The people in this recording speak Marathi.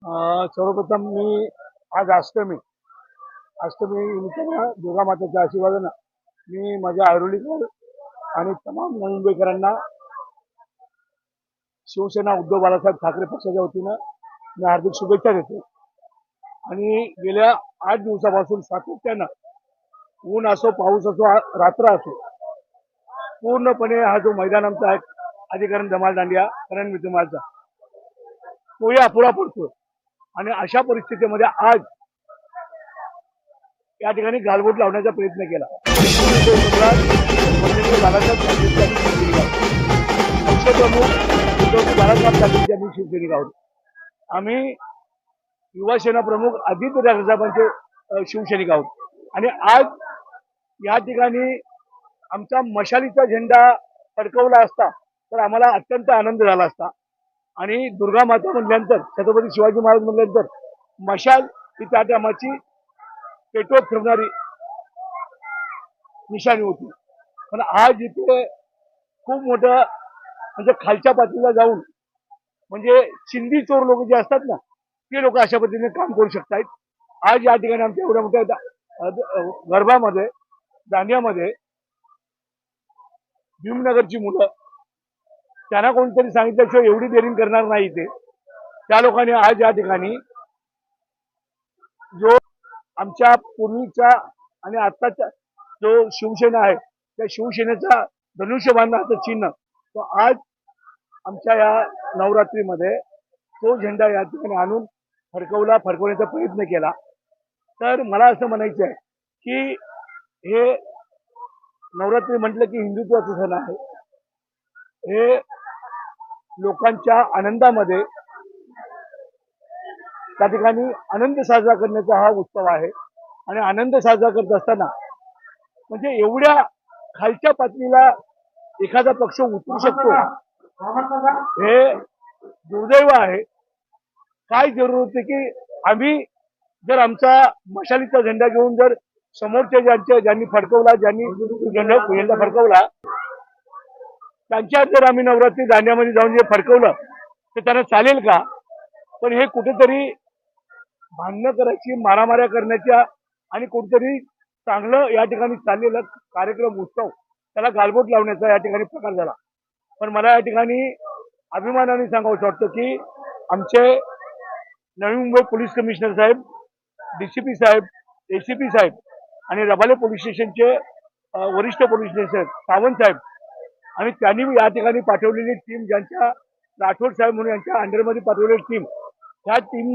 सर्वप्रथम मी आज अष्टमी निमित्तानं दुर्गा मातेच्या आशीर्वादानं मी माझ्या ऐरोलीकर आणि तमाम नवी मुंबईकरांना शिवसेना उद्धव बाळासाहेब ठाकरे पक्षाच्या वतीनं मी हार्दिक शुभेच्छा देतो. आणि गेल्या 8 दिवसापासून सातत्यानं ऊन असो, पाऊस असो, रात्र असो, पूर्णपणे हा जो मैदान आमचा आहे अधिकरण धमाल दांडिया करण विद्यमानचा तोही अपुरा पडतो. आणि अशा परिस्थितीमध्ये आज या ठिकाणी गालबोट लावण्याचा प्रयत्न केला. पक्षप्रमुख उद्धव बाळासाहेब ठाकरे यांनी शिवसैनिक आहोत. आम्ही युवासेना प्रमुख आदित्य ठाकरे साहेबांचे शिवसैनिक आहोत. आणि आज या ठिकाणी आमचा मशालीचा झेंडा फडकवला असता तर आम्हाला अत्यंत आनंद झाला असता. आणि दुर्गा माता म्हटल्यानंतर, छत्रपती शिवाजी महाराज म्हटल्यानंतर मशाल ही त्या टायमाची पेटवत फिरणारी निशाणी होती. पण आज इथे खूप मोठं म्हणजे खालच्या पातळीला जाऊन म्हणजे चिंदी चोर लोक जे असतात ना, ते लोक अशा पद्धतीने काम करू शकतात. आज या ठिकाणी आमच्या एवढ्या मोठ्या गरबामध्ये, दांडियामध्ये भीमनगरची मुलं, त्यांना कोणतरी सांगितल्याशिवाय एवढी देरीन करणार नाही. ते त्या लोकांनी आज या ठिकाणी जो आमच्या पूर्वीचा आणि आत्ताचा जो शिवसेना आहे त्या शिवसेनेचा धनुष्यबाणाचं चिन्ह तो आज आमच्या या नवरात्रीमध्ये तो झेंडा या ठिकाणी आणून फडकवण्याचा प्रयत्न केला. तर मला असं म्हणायचं आहे की हे नवरात्री म्हटलं की हिंदुत्वाचं सण आहे. हे लोकांच्या आनंदामध्ये त्या ठिकाणी आनंद साजरा करण्याचा हा उत्सव आहे. आणि आनंद साजरा करत असताना म्हणजे एवढ्या खालच्या पातळीला एखादा पक्ष उतरू शकतो हे दुर्दैव आहे. काय जरूर होते की आम्ही जर आमचा मशालीचा झेंडा घेऊन जर समोरच्या ज्यांनी झेंडा फडकवला त्यांच्यात जर आम्ही नवरात्री दांडियामध्ये जाऊन जे फडकवलं तर त्यांना चालेल का? पण हे कुठेतरी भांडणं करायची, मारामाऱ्या करण्याच्या आणि कुठेतरी चांगलं या ठिकाणी चाललेलं कार्यक्रम, उत्सव त्याला गालबोट लावण्याचा या ठिकाणी प्रकार झाला. पण मला या ठिकाणी अभिमानाने सांगावंसं वाटतं की आमचे नवी मुंबई पोलीस कमिशनर साहेब, DCP साहेब, ACP साहेब आणि रबाले पोलीस स्टेशनचे वरिष्ठ पोलीस स्टेशन सावंत साहेब आणि त्यांनी या ठिकाणी पाठवलेली टीम, ज्यांच्या राठोड साहेब म्हणून यांच्या अंडरमध्ये पाठवलेली टीम, ह्या टीमनं